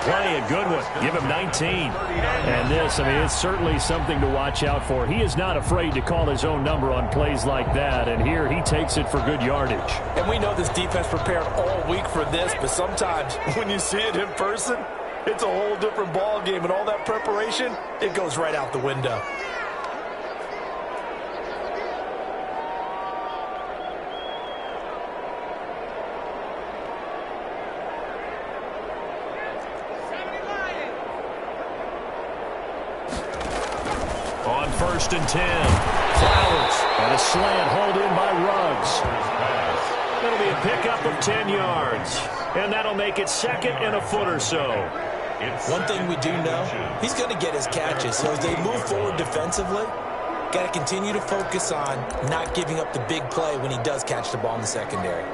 play, a good one. Give him 19. And this, I mean, it's certainly something to watch out for. He is not afraid to call his own number on plays like that, and here he takes it for good yardage. And we know this defense prepared all week for this, but sometimes when you see it in person, it's a whole different ball game, and all that preparation, it goes right out the window. On 1st and 10, Flowers, and a slant hauled in by Ruggs. That'll be a pickup of 10 yards, and that'll make it 2nd and a foot or so. One thing we do know, he's going to get his catches. So as they move forward defensively, got to continue to focus on not giving up the big play when he does catch the ball in the secondary.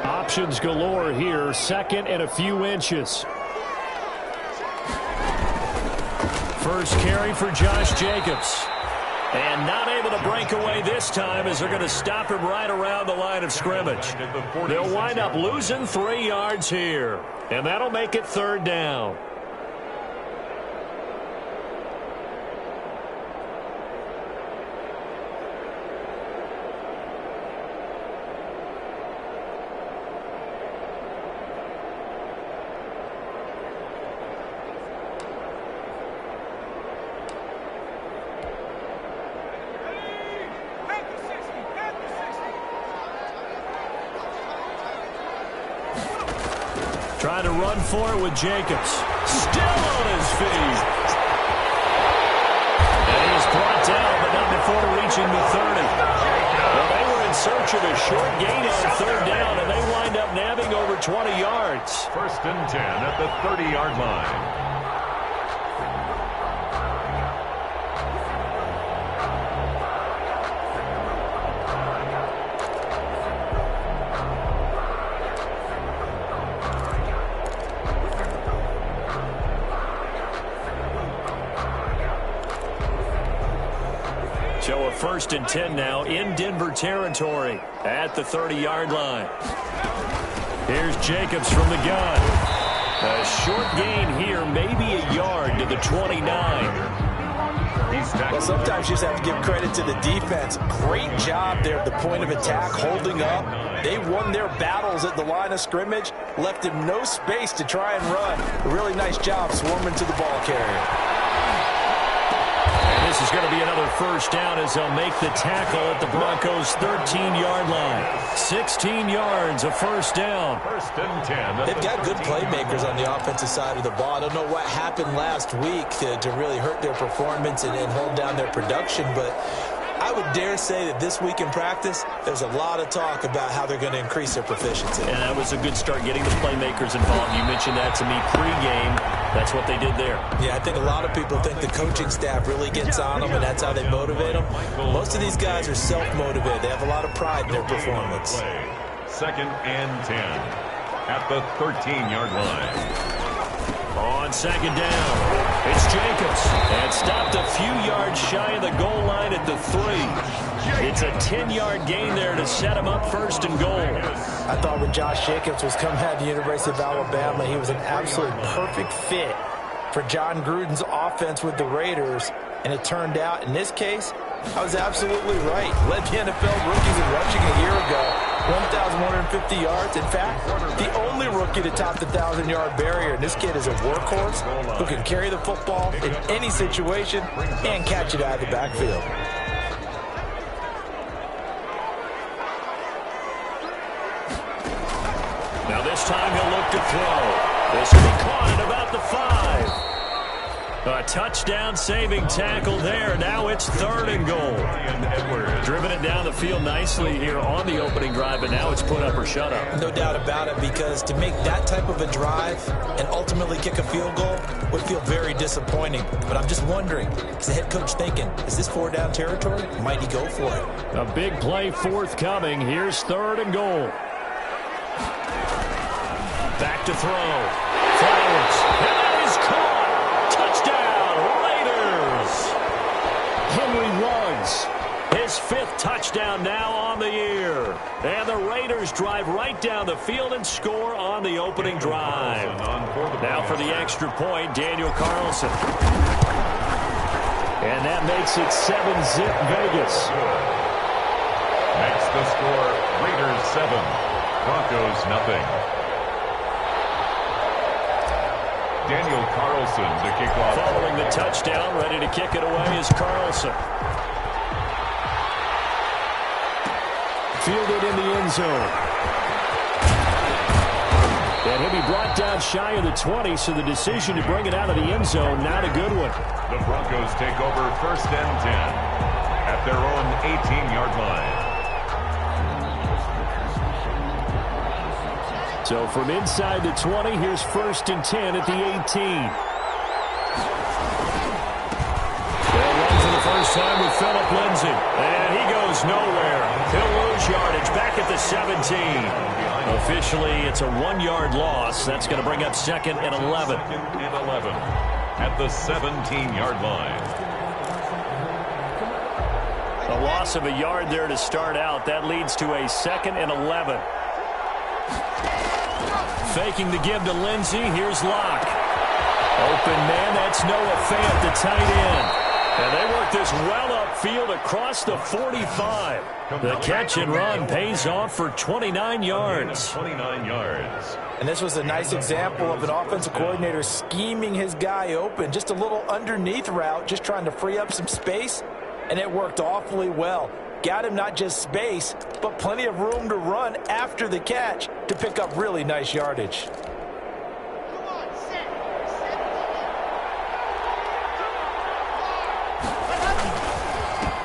Options galore here, 2nd and a few inches. First carry for Josh Jacobs. And not able to break away this time as they're going to stop him right around the line of scrimmage. They'll wind up losing 3 yards here. And that'll make it 3rd down. Trying to run for it with Jacobs. Still on his feet. And he is brought down, but not before reaching the 30. Well, they were in search of a short gain on 3rd down, and they wind up nabbing over 20 yards. 1st and 10 at the 30-yard line. So a 1st and 10 now in Denver territory at the 30-yard line. Here's Jacobs from the gun. A short gain here, maybe a yard to the 29. Well, sometimes you just have to give credit to the defense. Great job there at the point of attack, holding up. They won their battles at the line of scrimmage, left him no space to try and run. A really nice job swarming to the ball carrier. This is going to be another 1st down as they'll make the tackle at the Broncos' 13-yard line. 16 yards, a 1st down. 1st and 10. They've got good playmakers on the offensive side of the ball. I don't know what happened last week to really hurt their performance and hold down their production, but I would dare say that this week in practice, there's a lot of talk about how they're going to increase their proficiency. And that was a good start, getting the playmakers involved. You mentioned that to me pregame. That's what they did there. Yeah, I think a lot of people think the coaching staff really gets on them, and that's how they motivate them. Most of these guys are self-motivated. They have a lot of pride in their performance. 2nd and 10 at the 13-yard line. On 2nd down, it's Jacobs. And stopped a few yards shy of the goal line at the 3. It's a 10-yard gain there to set him up 1st and goal. I thought when Josh Jacobs was coming out of the University of Alabama, he was an absolute perfect fit for John Gruden's offense with the Raiders. And it turned out, in this case, I was absolutely right. Led the NFL rookies in rushing a year ago, 1,150 yards. In fact, the only rookie to top the 1,000-yard barrier. And this kid is a workhorse who can carry the football in any situation and catch it out of the backfield. Now this time he'll look to throw. This will be caught at about the 5. A touchdown-saving tackle there. Now it's 3rd and goal. Driven it down the field nicely here on the opening drive, but now it's put up or shut up. No doubt about it, because to make that type of a drive and ultimately kick a field goal would feel very disappointing. But I'm just wondering, is the head coach thinking, is this 4-down territory? Might he go for it? A big play forthcoming. Here's 3rd and goal. Back to throw. Flowers. And that is caught. Touchdown, Raiders. Henry Ruggs. His his 5th touchdown now on the year. And the Raiders drive right down the field and score on the opening drive. Now for the extra point, Daniel Carlson. And that makes it 7-zip Vegas. Makes the score Raiders 7, Broncos nothing. Daniel Carlson to kick off. Following the touchdown, ready to kick it away is Carlson. Fielded in the end zone. And he'll be brought down shy of the 20, so the decision to bring it out of the end zone, not a good one. The Broncos take over 1st and 10 at their own 18-yard line. So from inside the 20, here's 1st and 10 at the 18. They'll run for the first time with Phillip Lindsay. And he goes nowhere. He'll lose yardage back at the 17. Officially, it's a 1-yard loss. That's going to bring up 2nd and 11. 2nd and 11 at the 17-yard line. A loss of a yard there to start out. That leads to a 2nd and 11. Faking the give to Lindsey. Here's Locke. Open man. That's Noah Fant, the tight end. And they work this well upfield across the 45. The catch and run pays off for 29 yards. 29 yards. And this was a nice example of an offensive coordinator scheming his guy open. Just a little underneath route, just trying to free up some space. And it worked awfully well. Got him not just space, but plenty of room to run after the catch to pick up really nice yardage.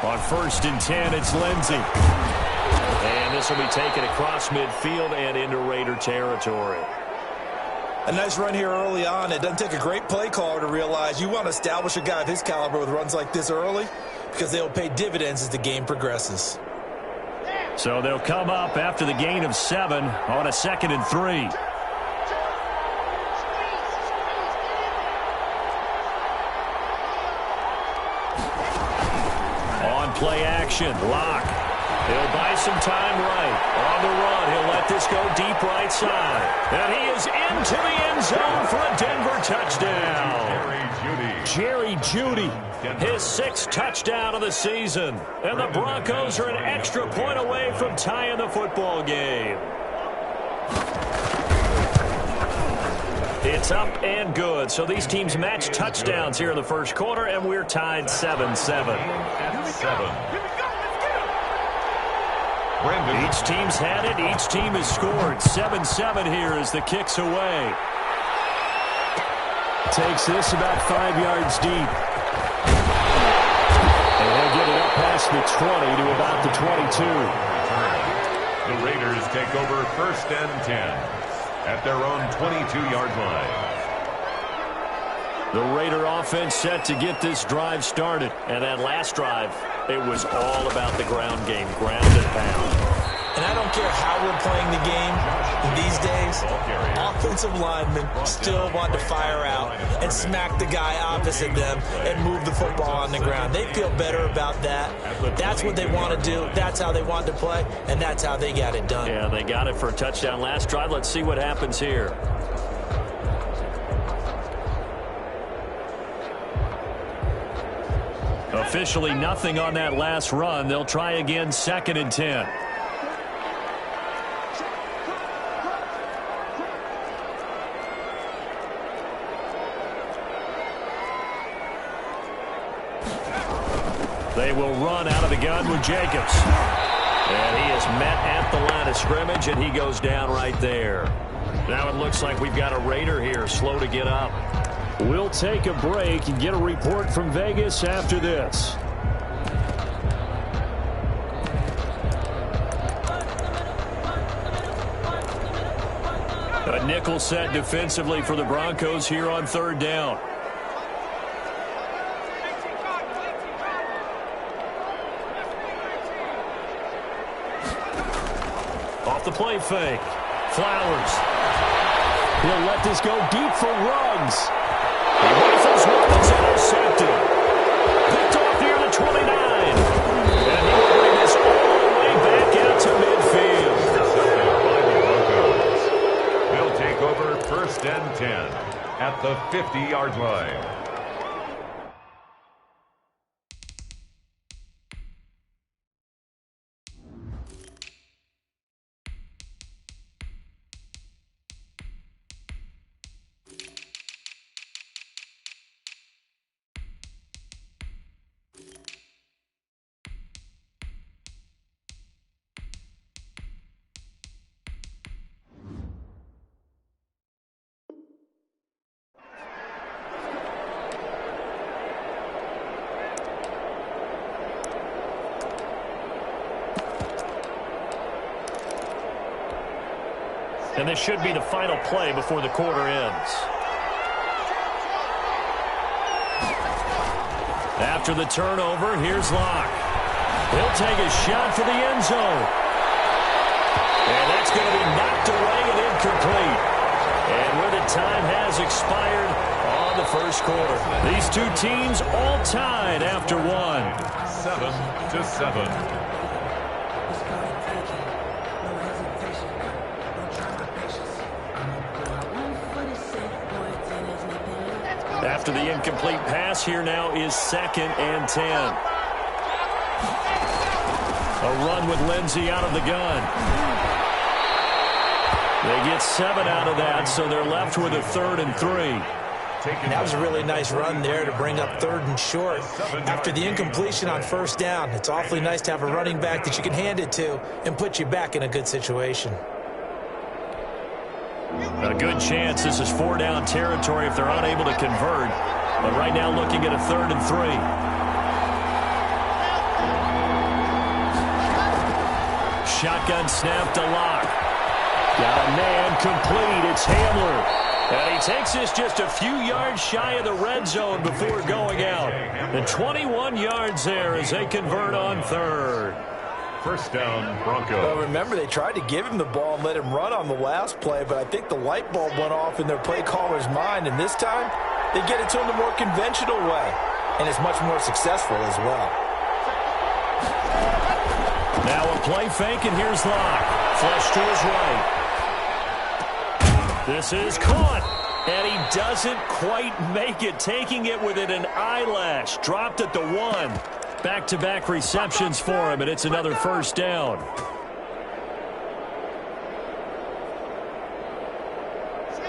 On 1st and 10, it's Lindsey. And this will be taken across midfield and into Raider territory. A nice run here early on. It doesn't take a great play caller to realize you want to establish a guy of his caliber with runs like this early, because they'll pay dividends as the game progresses. So they'll come up after the gain of 7 on a 2nd and 3. On play action, Locke. He'll buy some time right. On the run, he'll let this go deep right side. And he is into the end zone for a Denver touchdown. Jerry Jeudy, his 6th touchdown of the season. And the Broncos are an extra point away from tying the football game. It's up and good. So these teams match touchdowns here in the first quarter, and we're tied 7-7. 7. Each team's had it. Each team has scored. 7-7 here as the kick's away. Takes this about 5 yards deep. And he'll get it up past the 20 to about the 22. The Raiders take over 1st and 10 at their own 22-yard line. The Raider offense set to get this drive started. And that last drive, it was all about the ground game, ground and pound. And I don't care how we're playing the game these days, offensive linemen still want to fire out and smack the guy opposite them and move the football on the ground. They feel better about that. That's what they want to do. That's how they want to play, and that's how they got it done. Yeah, they got it for a touchdown last drive. Let's see what happens here. Officially nothing on that last run. They'll try again, 2nd and 10. They will run out of the gun with Jacobs. And he is met at the line of scrimmage, and he goes down right there. Now it looks like we've got a Raider here, slow to get up. We'll take a break and get a report from Vegas after this. A nickel set defensively for the Broncos here on 3rd down. Off the play fake. Flowers. He'll let this go deep for Ruggs. He rifles one that's intercepted. Picked off near the 29. And he will bring the 50-yard line. And this should be the final play before the quarter ends. After the turnover, here's Locke. He'll take a shot for the end zone. And that's going to be knocked away and incomplete. And where the time has expired on the first quarter. These two teams all tied after one. 7-7. After the incomplete pass, here now is 2nd and 10. A run with Lindsey out of the gun. They get 7 out of that, so they're left with a 3rd and 3. That was a really nice run there to bring up 3rd and short. After the incompletion on 1st down, it's awfully nice to have a running back that you can hand it to and put you back in a good situation. A good chance this is 4-down territory if they're unable to convert. But right now looking at a 3rd and 3. Shotgun snap to Locke. Got a man complete. It's Hamler. And he takes this just a few yards shy of the red zone before going out. And 21 yards there as they convert on 3rd. 1st down, Broncos. Well, remember, they tried to give him the ball and let him run on the last play, but I think the light bulb went off in their play caller's mind, and this time they get it to him the more conventional way, and it's much more successful as well. Now a play fake, and here's Locke. Flush to his right. This is caught, and he doesn't quite make it, taking it within an eyelash. Dropped at the 1. Back-to-back receptions for him, and it's another 1st down.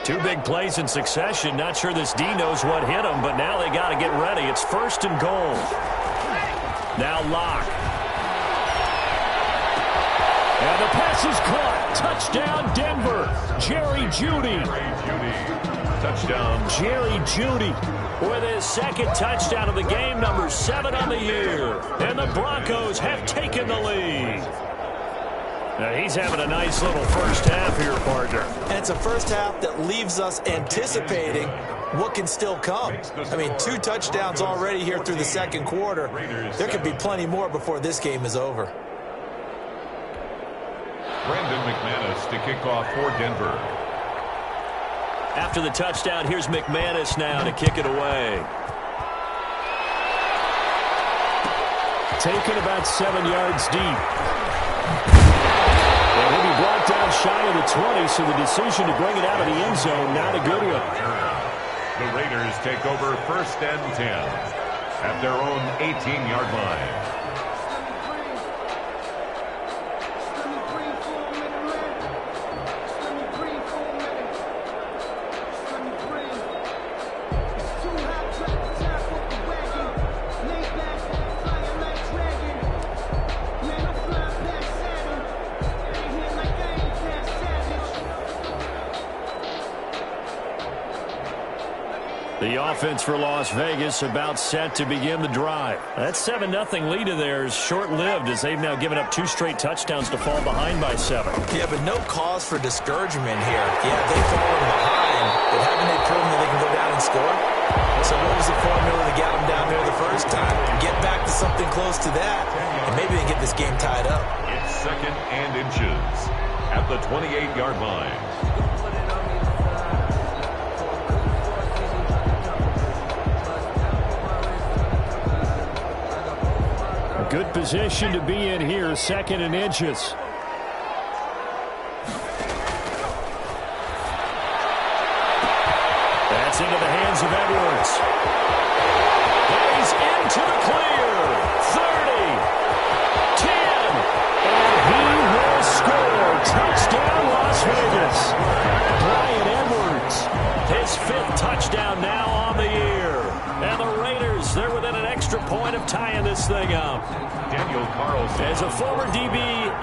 Two big plays in succession. Not sure this D knows what hit him, but now they got to get ready. It's 1st and goal. Now Locke. And the pass is caught. Touchdown, Denver. Jerry Jeudy. Touchdown. Jerry Jeudy with his 2nd touchdown of the game, number 7 on the year. And the Broncos have taken the lead. Now he's having a nice little 1st half here, partner. And it's a 1st half that leaves us anticipating what can still come. I mean, 2 touchdowns already here through the 2nd quarter. There could be plenty more before this game is over. Brandon McManus to kick off for Denver. After the touchdown, here's McManus now to kick it away. Taken about 7 yards deep. And he'll be brought down shy of the 20, so the decision to bring it out of the end zone, not a good one. The Raiders take over 1st and 10 at their own 18-yard line. The offense for Las Vegas about set to begin the drive. That 7-0 lead of theirs short-lived as they've now given up 2 straight touchdowns to fall behind by 7. Yeah, but no cause for discouragement here. Yeah, they've fallen behind, but haven't they proven that they can go down and score? So what was the formula to get them down there the first time? Get back to something close to that, and maybe they get this game tied up. It's 2nd and inches at the 28-yard line. Good position to be in here, 2nd and inches. That's into the hands Broncos, they're within an extra point of tying this thing up. Daniel Carlson. As a former DB,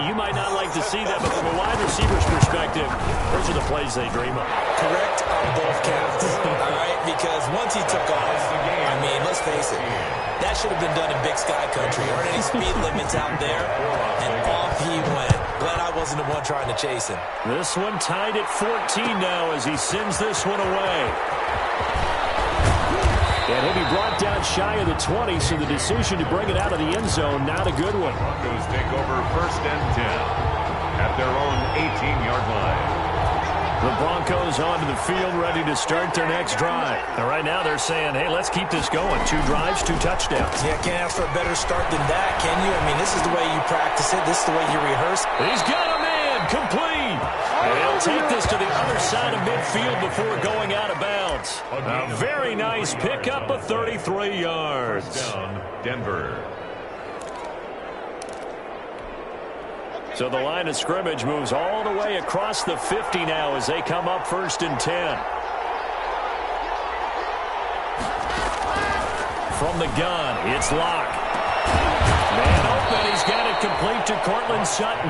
you might not like to see that, but from a wide receiver's perspective, those are the plays they dream of. Correct on both counts. All right, because once he took off, I mean, let's face it, that should have been done in Big Sky Country. Aren't any speed limits out there? And off he went. Glad I wasn't the one trying to chase him. This one tied at 14 now as he sends this one away. And he'll be brought down shy of the 20, so the decision to bring it out of the end zone, not a good one. Broncos take over 1st and 10 at their own 18-yard line. The Broncos onto the field, ready to start their next drive. And right now they're saying, hey, let's keep this going. 2 drives, 2 touchdowns. Yeah, can't ask for a better start than that, can you? I mean, this is the way you practice it. This is the way you rehearse. He's got a man, complete. And he'll take this to the other side of midfield before going out of bounds. A very nice pickup of 33 yards. Down, Denver. So the line of scrimmage moves all the way across the 50 now as they come up 1st and 10. From the gun, it's Locke. Man open, he's got it complete to Cortland Sutton.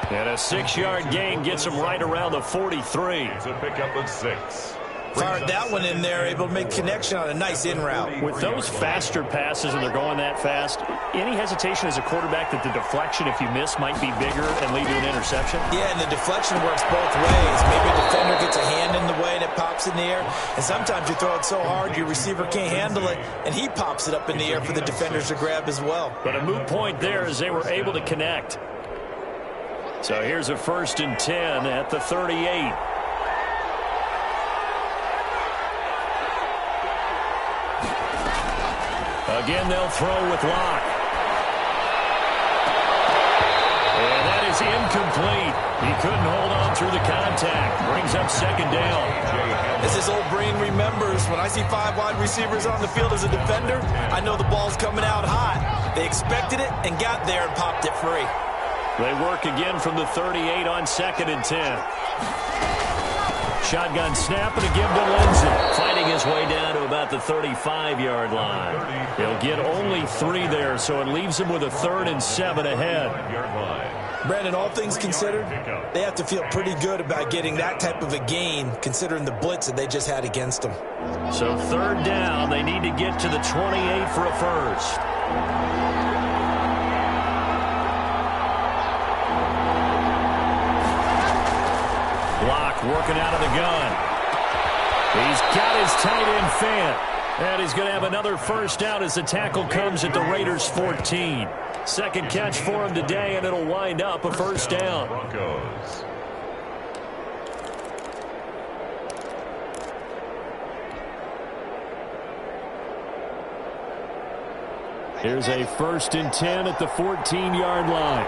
And a 6-yard gain gets him right around the 43. It's a pickup of 6. Fired that one in there, able to make connection on a nice in route. With those faster passes and they're going that fast, any hesitation as a quarterback that the deflection, if you miss, might be bigger and lead to an interception? Yeah, and the deflection works both ways. Maybe a defender gets a hand in the way and it pops in the air. And sometimes you throw it so hard your receiver can't handle it, and he pops it up in the air for the defenders to grab as well. But a moot point there as they were able to connect. So here's a 1st and 10 at the 38. Again, they'll throw with Locke. And that is incomplete. He couldn't hold on through the contact. Brings up 2nd down. As his old brain remembers, when I see 5 wide receivers on the field as a defender, I know the ball's coming out hot. They expected it and got there and popped it free. They work again from the 38 on 2nd and 10. Shotgun snap and again to Lindsay. Fighting his way down to about the 35-yard line. He'll get only 3 there, so it leaves him with a 3rd and 7 ahead. Brandon, all things considered, they have to feel pretty good about getting that type of a gain, considering the blitz that they just had against them. So 3rd down, they need to get to the 28 for a first. Block working out of the gun. He's got his tight end Fant. And he's going to have another first down as the tackle comes at the Raiders' 14. 2nd catch for him today, and it'll wind up a first down. Broncos. Here's a 1st and 10 at the 14-yard line.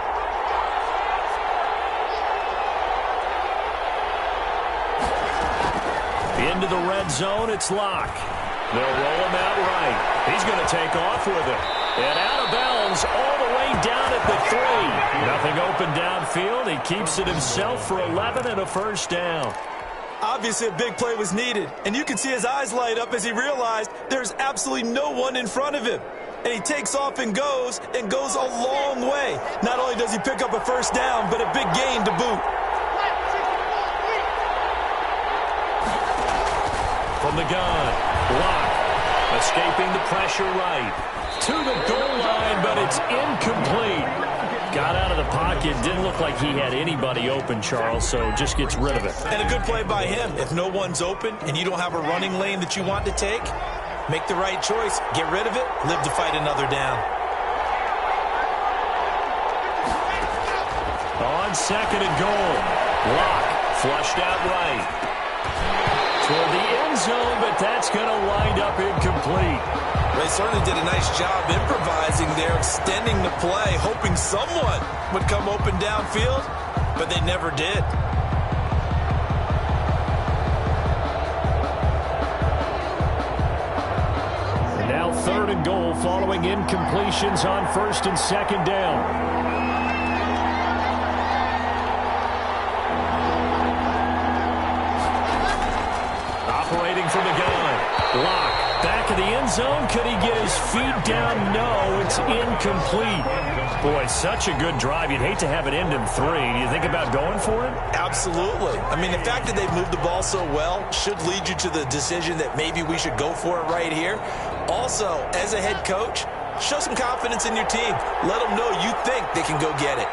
Into the red zone, it's Locke. They'll roll him out right. He's going to take off with it. And out of bounds all the way down at the 3. Nothing open downfield. He keeps it himself for 11 and a first down. Obviously, a big play was needed, and you can see his eyes light up as he realized there's absolutely no one in front of him. And he takes off and goes a long way. Not only does he pick up a first down, but a big gain to boot. From the gun, Locke escaping the pressure right. To the goal line, but it's incomplete. Got out of the pocket. Didn't look like he had anybody open, Charles, so just gets rid of it. And a good play by him. If no one's open and you don't have a running lane that you want to take, make the right choice. Get rid of it. Live to fight another down. On 2nd and goal, Locke flushed out right. Toward the end zone, but that's going to wind up incomplete. They certainly did a nice job improvising there, extending the play, hoping someone would come open downfield, but they never did. And now 3rd and goal following incompletions on 1st and 2nd down. Operating from the gun. Locke back in the end zone. Could he get his feet down? No, it's incomplete. Boy, such a good drive. You'd hate to have it end in 3. Do you think about going for it? Absolutely. I mean, the fact that they've moved the ball so well should lead you to the decision that maybe we should go for it right here. Also, as a head coach, show some confidence in your team. Let them know you think they can go get it.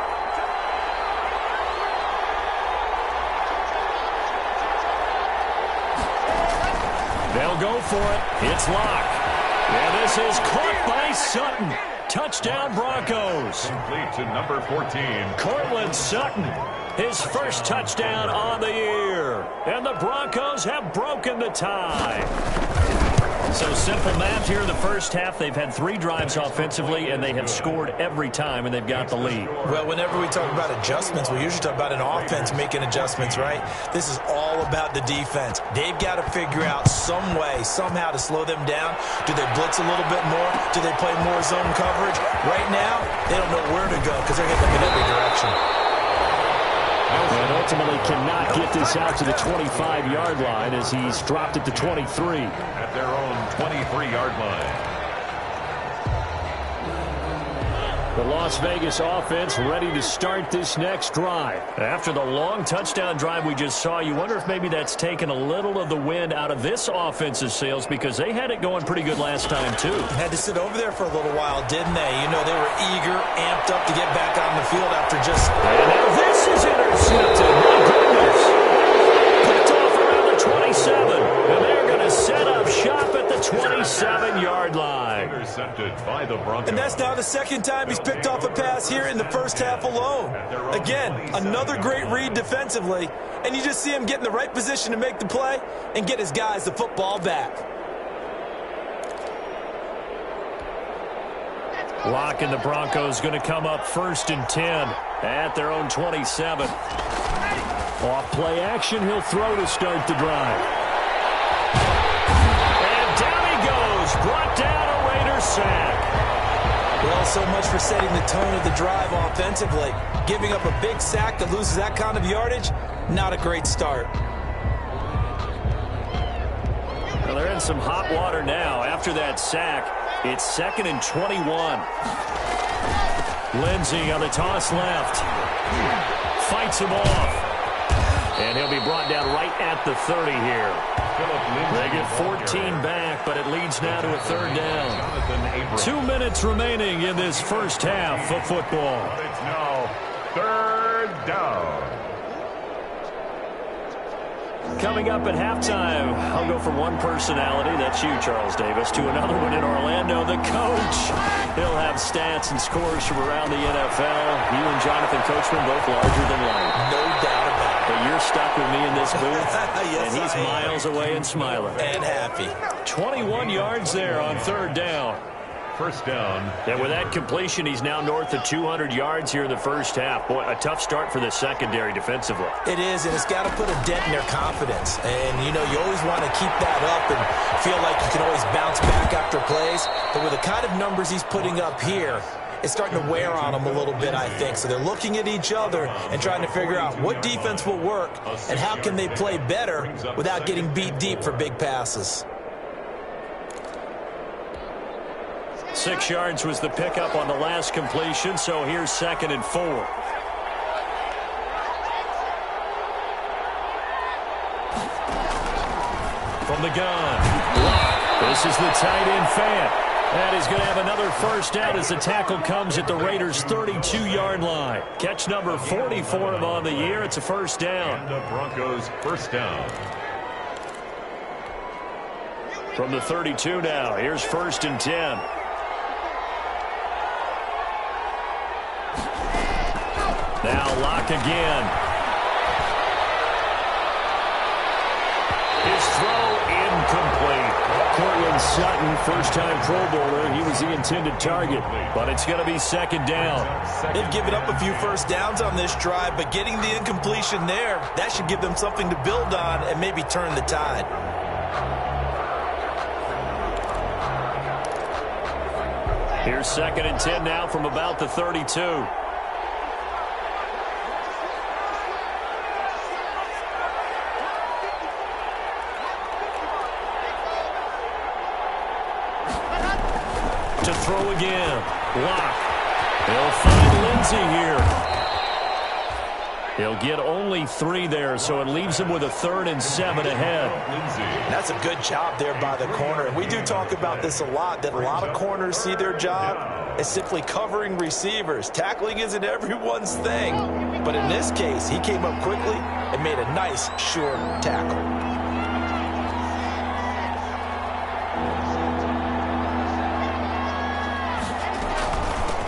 They'll go for it. It's Locke. And this is caught by Sutton. Touchdown, Broncos. Complete to number 14. Cortland Sutton, his first touchdown on the year. And the Broncos have broken the tie. So simple math here in the first half. They've had 3 drives offensively, and they have scored every time, and they've got the lead. Well, whenever we talk about adjustments, we usually talk about an offense making adjustments, right? This is all about the defense. They've got to figure out some way, somehow to slow them down. Do they blitz a little bit more? Do they play more zone coverage? Right now, they don't know where to go because they're hitting them in every direction. And ultimately cannot get this out to the 25-yard line as he's dropped it to 23. At their own 23-yard line. The Las Vegas offense ready to start this next drive. After the long touchdown drive we just saw, you wonder if maybe that's taken a little of the wind out of this offense's sails because they had it going pretty good last time, too. Had to sit over there for a little while, didn't they? You know, they were eager, amped up to get back on the field after just... And now this is intercepted. My goodness. Picked off around the 27. And they're going to set up shop at the 27-yard line. Intercepted by the Broncos. And that's now the second time he's picked off a pass here in the first half alone. Again, another great read defensively, and you just see him get in the right position to make the play and get his guys the football back. Locke and the Broncos going to come up 1st and 10 at their own 27. Off play action, he'll throw to start the drive. And down he goes, brought down a Raider sack. Well, so much for setting the tone of the drive offensively. Giving up a big sack that loses that kind of yardage, not a great start. Well, they're in some hot water now. After that sack, it's 2nd and 21. Lindsey on the toss left. Fights him off. And he'll be brought down right at the 30 here. They get 14 back, but it leads now to a 3rd down. 2 minutes remaining in this first half of football. It's now 3rd down. Coming up at halftime, I'll go from one personality, that's you, Charles Davis, to another one in Orlando, the coach. He'll have stats and scores from around the NFL. You and Jonathan Coachman both larger than life. No doubt about it. But you're stuck with me in this booth, Yes, and he's miles away and smiling. And happy. 21 yards there on 3rd down. First down. And with that completion, he's now north of 200 yards here in the first half. Boy, a tough start for the secondary defensively. It is, and it's got to put a dent in their confidence. And, you know, you always want to keep that up and feel like you can always bounce back after plays. But with the kind of numbers he's putting up here, it's starting to wear on them a little bit, I think. So they're looking at each other and trying to figure out what defense will work and how can they play better without getting beat deep for big passes. 6 yards was the pickup on the last completion, so here's 2nd and 4. From the gun, this is the tight end Fant. And he's going to have another first down as the tackle comes at the Raiders' 32-yard line. Catch number 44 of on the year. It's a first down. And the Broncos first down. From the 32 now, here's 1st and 10. Now Locke again. His throw incomplete. Cortland Sutton, first-time Pro Bowler. He was the intended target, but it's going to be 2nd down. They've given up a few first downs on this drive, but getting the incompletion there, that should give them something to build on and maybe turn the tide. Here's 2nd and 10 now from about the 32. To throw again. Lock. He'll find Lindsey here. He'll get only 3 there, so it leaves him with a 3rd and 7 ahead. That's a good job there by the corner. And we do talk about this a lot, that a lot of corners see their job as simply covering receivers. Tackling isn't everyone's thing. But in this case, he came up quickly and made a nice, sure tackle.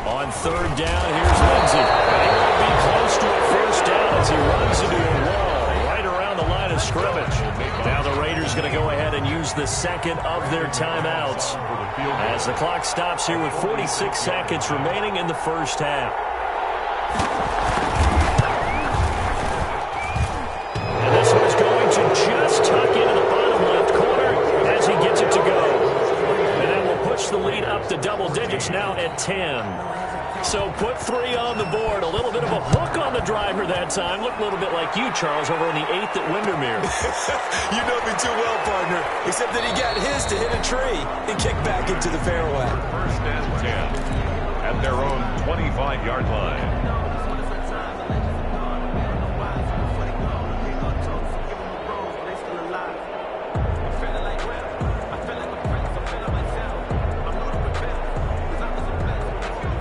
On 3rd down, here's Lindsey. And he won't be close to a first down as he runs into a wall right around the line of scrimmage. Now the Raiders going to go ahead and use the second of their timeouts as the clock stops here with 46 seconds remaining in the first half. And this one's going to just tuck into the bottom left corner as he gets it to go. And that will push the lead up to double digits now at 10. So put 3 on the board. A little bit of a hook on the driver that time. Looked a little bit like you, Charles, over on the 8th at Windermere. You know me too well, partner. Except that he got his to hit a tree and kick back into the fairway. 1st and 10 at their own 25-yard line.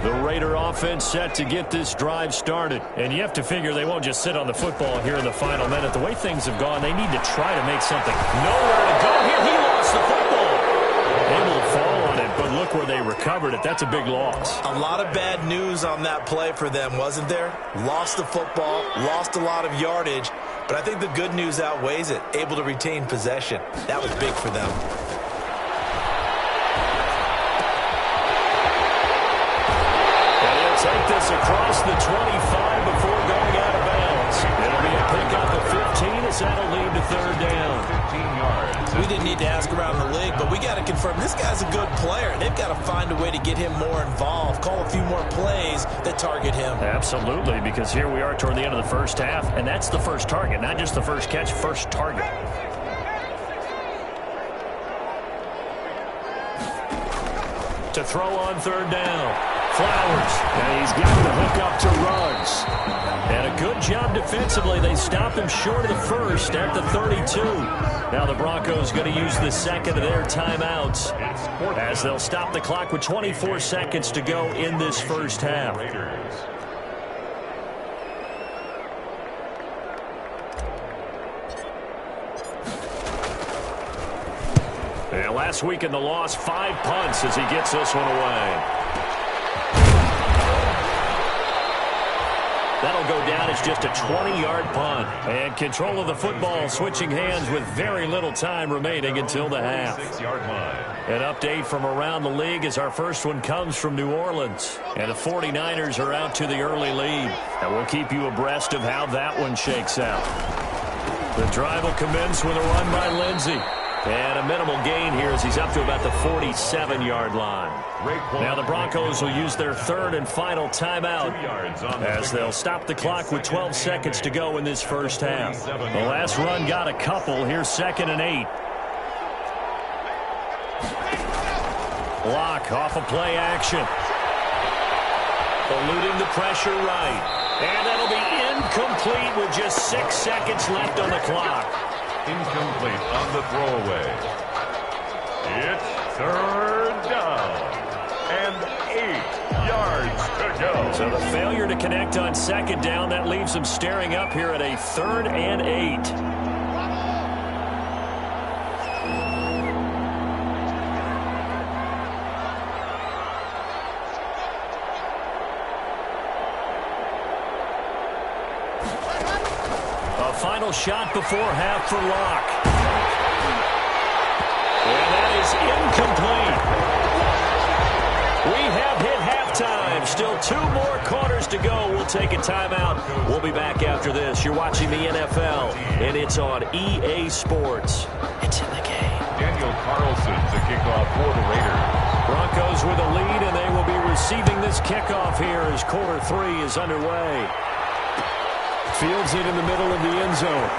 The Raider offense set to get this drive started. And you have to figure they won't just sit on the football here in the final minute. The way things have gone, they need to try to make something. Nowhere to go here. He lost the football. Able to fall on it, but look where they recovered it. That's a big loss. A lot of bad news on that play for them, wasn't there? Lost the football, lost a lot of yardage. But I think the good news outweighs it. Able to retain possession. That was big for them. Take this across the 25 before going out of bounds. It'll be a pickup of 15 as that'll lead to 3rd down. 15 yards. We didn't need to ask around the league, but we got to confirm this guy's a good player. They've got to find a way to get him more involved, call a few more plays that target him. Absolutely, because here we are toward the end of the first half, and that's the first target, not just the first catch, first target. To throw on 3rd down. Flowers, and he's got the hook up to Ruggs. And a good job defensively. They stop him short of the first at the 32. Now the Broncos going to use the second of their timeouts as they'll stop the clock with 24 seconds to go in this first half. And last week in the loss, 5 punts as he gets this one away. That'll go down as just a 20-yard punt. And control of the football switching hands with very little time remaining until the half. 6-yard line. An update from around the league as our first one comes from New Orleans. And the 49ers are out to the early lead. And we'll keep you abreast of how that one shakes out. The drive will commence with a run by Lindsey. And a minimal gain here as he's up to about the 47-yard line. Now the Broncos will use their 3rd and final timeout as they'll stop the clock with 12 seconds to go in this first half. The last run got a couple. Here's 2nd and 8. Lock off a play action. Eluding the pressure right. And that'll be incomplete with just 6 seconds left on the clock. Incomplete on the throwaway. It's 3rd down and 8 yards to go. So the failure to connect on 2nd down, that leaves them staring up here at a 3rd and 8. Final shot before half for Locke. And that is incomplete. We have hit halftime. Still 2 more quarters to go. We'll take a timeout. We'll be back after this. You're watching the NFL, and it's on EA Sports. It's in the game. Daniel Carlson to kick off for the Raiders. Broncos with a lead, and they will be receiving this kickoff here as quarter 3 is underway. Fields it in the middle of the end zone.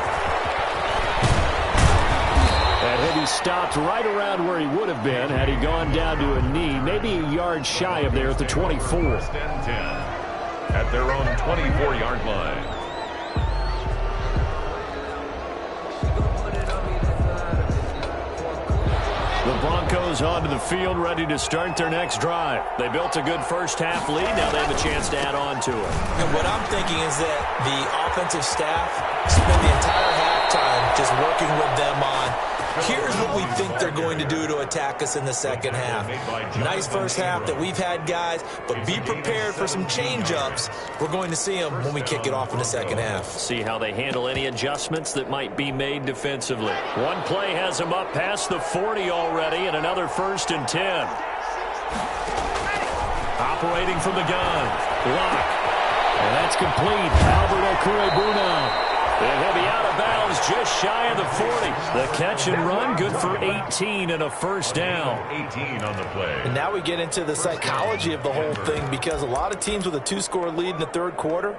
And he'll be stopped right around where he would have been had he gone down to a knee, maybe a yard shy of there at the 24. First and 10 at their own 24-yard line. The Broncos onto the field, ready to start their next drive. They built a good first-half lead. Now they have a chance to add on to it. And what I'm thinking is that the offensive staff spent the entire halftime just working with them on, here's what we think they're going to do to attack us in the second half. Nice first half that we've had, guys, but be prepared for some change-ups. We're going to see them when we kick it off in the second half. See how they handle any adjustments that might be made defensively. One play has them up past the 40 already, and another 1st and 10. Operating from the gun. Block. And that's complete. Albert Okwuegbunam. And he'll be out of bounds just shy of the 40. The catch and run, good for 18 and a first down. 18 on the play. And now we get into the psychology of the whole thing, because a lot of teams with a 2-score lead in the third quarter,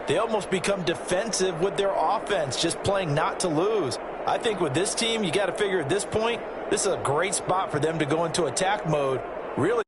they almost become defensive with their offense, just playing not to lose. I think with this team, you got to figure at this point, this is a great spot for them to go into attack mode. Really